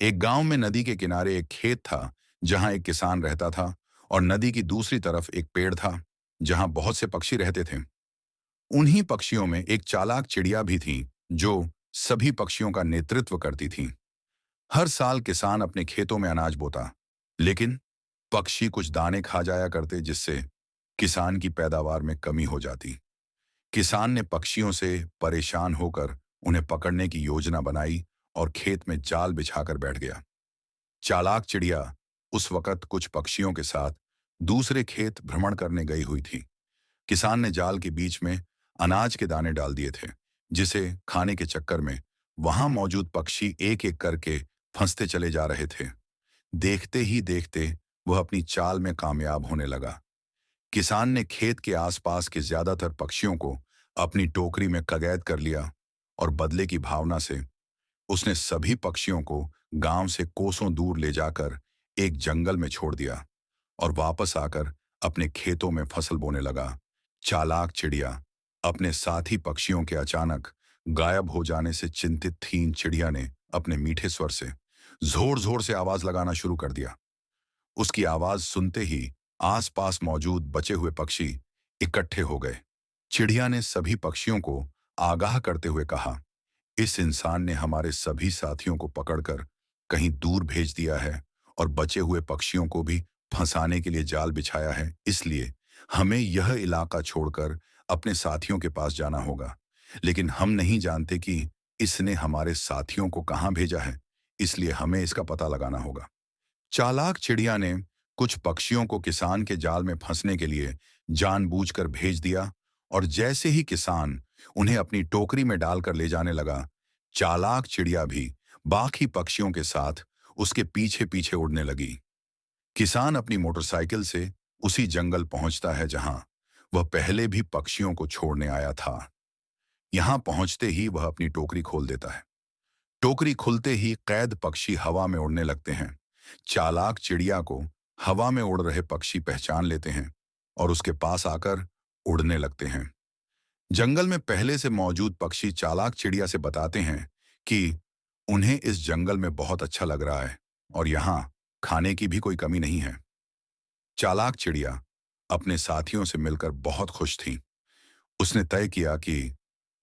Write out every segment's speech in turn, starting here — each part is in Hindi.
एक गांव में नदी के किनारे एक खेत था जहां एक किसान रहता था और नदी की दूसरी तरफ एक पेड़ था जहां बहुत से पक्षी रहते थे। उन्हीं पक्षियों में एक चालाक चिड़िया भी थी जो सभी पक्षियों का नेतृत्व करती थी। हर साल किसान अपने खेतों में अनाज बोता, लेकिन पक्षी कुछ दाने खा जाया करते जिससे किसान की पैदावार में कमी हो जाती। किसान ने पक्षियों से परेशान होकर उन्हें पकड़ने की योजना बनाई और खेत में जाल बिछाकर बैठ गया। चालाक चिड़िया उस वक्त कुछ पक्षियों के साथ दूसरे खेत भ्रमण करने गई हुई थी। किसान ने जाल के बीच में अनाज के दाने डाल दिए थे, जिसे खाने के चक्कर में वहां मौजूद पक्षी एक एक करके फंसते चले जा रहे थे। देखते ही देखते वह अपनी चाल में कामयाब होने लगा। किसान ने खेत के आसपास के ज्यादातर पक्षियों को अपनी टोकरी में कैद कर लिया और बदले की भावना से उसने सभी पक्षियों को गांव से कोसों दूर ले जाकर एक जंगल में छोड़ दिया और वापस आकर अपने खेतों में फसल बोने लगा। चालाक चिड़िया अपने साथी पक्षियों के अचानक गायब हो जाने से चिंतित थी। चिड़िया ने अपने मीठे स्वर से जोर जोर से आवाज लगाना शुरू कर दिया। उसकी आवाज सुनते ही आसपास मौजूद बचे हुए पक्षी इकट्ठे हो गए। चिड़िया ने सभी पक्षियों को आगाह करते हुए कहा, इस इंसान ने हमारे सभी साथियों को पकड़कर कहीं दूर भेज दिया है और बचे हुए पक्षियों को भी फंसाने के लिए जाल बिछाया है, इसलिए हमें यह इलाका छोड़कर अपने साथियों के पास जाना होगा। लेकिन हम नहीं जानते कि इसने हमारे साथियों को कहां भेजा है, इसलिए हमें इसका पता लगाना होगा। चालाक चिड़िया ने कुछ पक्षियों को किसान के जाल में फंसने के लिए जानबूझकर भेज दिया और जैसे ही किसान उन्हें अपनी टोकरी में डालकर ले जाने लगा, चालाक चिड़िया भी बाकी पक्षियों के साथ उसके पीछे पीछे उड़ने लगी। किसान अपनी मोटरसाइकिल से उसी जंगल पहुंचता है जहां वह पहले भी पक्षियों को छोड़ने आया था। यहां पहुंचते ही वह अपनी टोकरी खोल देता है। टोकरी खुलते ही कैद पक्षी हवा में उड़ने लगते हैं। चालाक चिड़िया को हवा में उड़ रहे पक्षी पहचान लेते हैं और उसके पास आकर उड़ने लगते हैं। जंगल में पहले से मौजूद पक्षी चालाक चिड़िया से बताते हैं कि उन्हें इस जंगल में बहुत अच्छा लग रहा है और यहाँ खाने की भी कोई कमी नहीं है। चालाक चिड़िया अपने साथियों से मिलकर बहुत खुश थी। उसने तय किया कि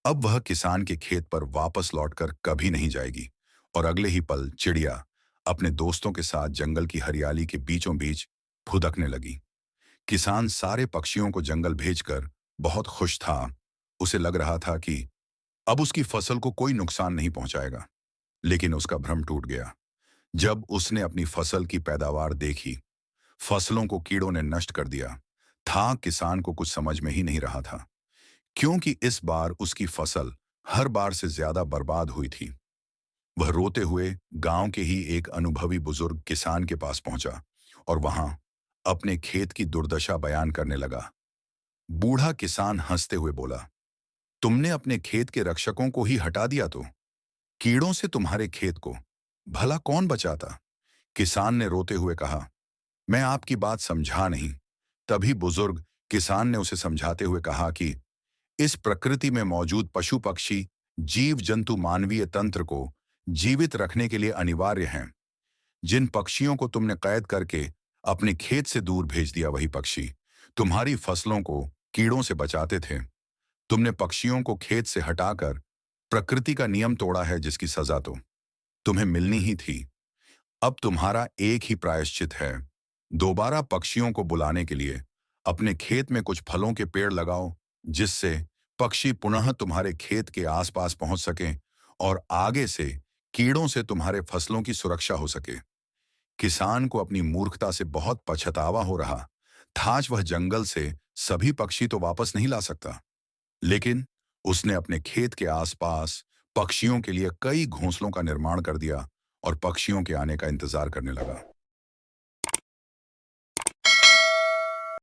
अब वह किसान के खेत पर वापस लौटकर कभी नहीं जाएगी और अगले ही पल चिड़िया अपने दोस्तों के साथ जंगल की हरियाली के बीचों बीच फुदकने लगी। किसान सारे पक्षियों को जंगल भेजकर बहुत खुश था। उसे लग रहा था कि अब उसकी फसल को कोई नुकसान नहीं पहुंचाएगा। लेकिन उसका भ्रम टूट गया जब उसने अपनी फसल की पैदावार देखी। फसलों को कीड़ों ने नष्ट कर दिया था। किसान को कुछ समझ में ही नहीं रहा था, क्योंकि इस बार उसकी फसल हर बार से ज्यादा बर्बाद हुई थी। वह रोते हुए गांव के ही एक अनुभवी बुजुर्ग किसान के पास पहुंचा और वहां अपने खेत की दुर्दशा बयान करने लगा। बूढ़ा किसान हंसते हुए बोला, तुमने अपने खेत के रक्षकों को ही हटा दिया तो कीड़ों से तुम्हारे खेत को भला कौन बचाता? किसान ने रोते हुए कहा, मैं आपकी बात समझा नहीं। तभी बुजुर्ग किसान ने उसे समझाते हुए कहा कि इस प्रकृति में मौजूद पशु पक्षी जीव जंतु मानवीय तंत्र को जीवित रखने के लिए अनिवार्य हैं। जिन पक्षियों को तुमने कैद करके अपने खेत से दूर भेज दिया, वही पक्षी तुम्हारी फसलों को कीड़ों से बचाते थे। तुमने पक्षियों को खेत से हटाकर प्रकृति का नियम तोड़ा है, जिसकी सजा तो तुम्हें मिलनी ही थी। अब तुम्हारा एक ही प्रायश्चित है, दोबारा पक्षियों को बुलाने के लिए अपने खेत में कुछ फलों के पेड़ लगाओ, जिससे पक्षी पुनः तुम्हारे खेत के आसपास पहुंच सकें और आगे से कीड़ों से तुम्हारे फसलों की सुरक्षा हो सके। किसान को अपनी मूर्खता से बहुत पछतावा हो रहा था। आज वह जंगल से सभी पक्षी तो वापस नहीं ला सकता, लेकिन उसने अपने खेत के आसपास पक्षियों के लिए कई घोंसलों का निर्माण कर दिया और पक्षियों के आने का इंतजार करने लगा।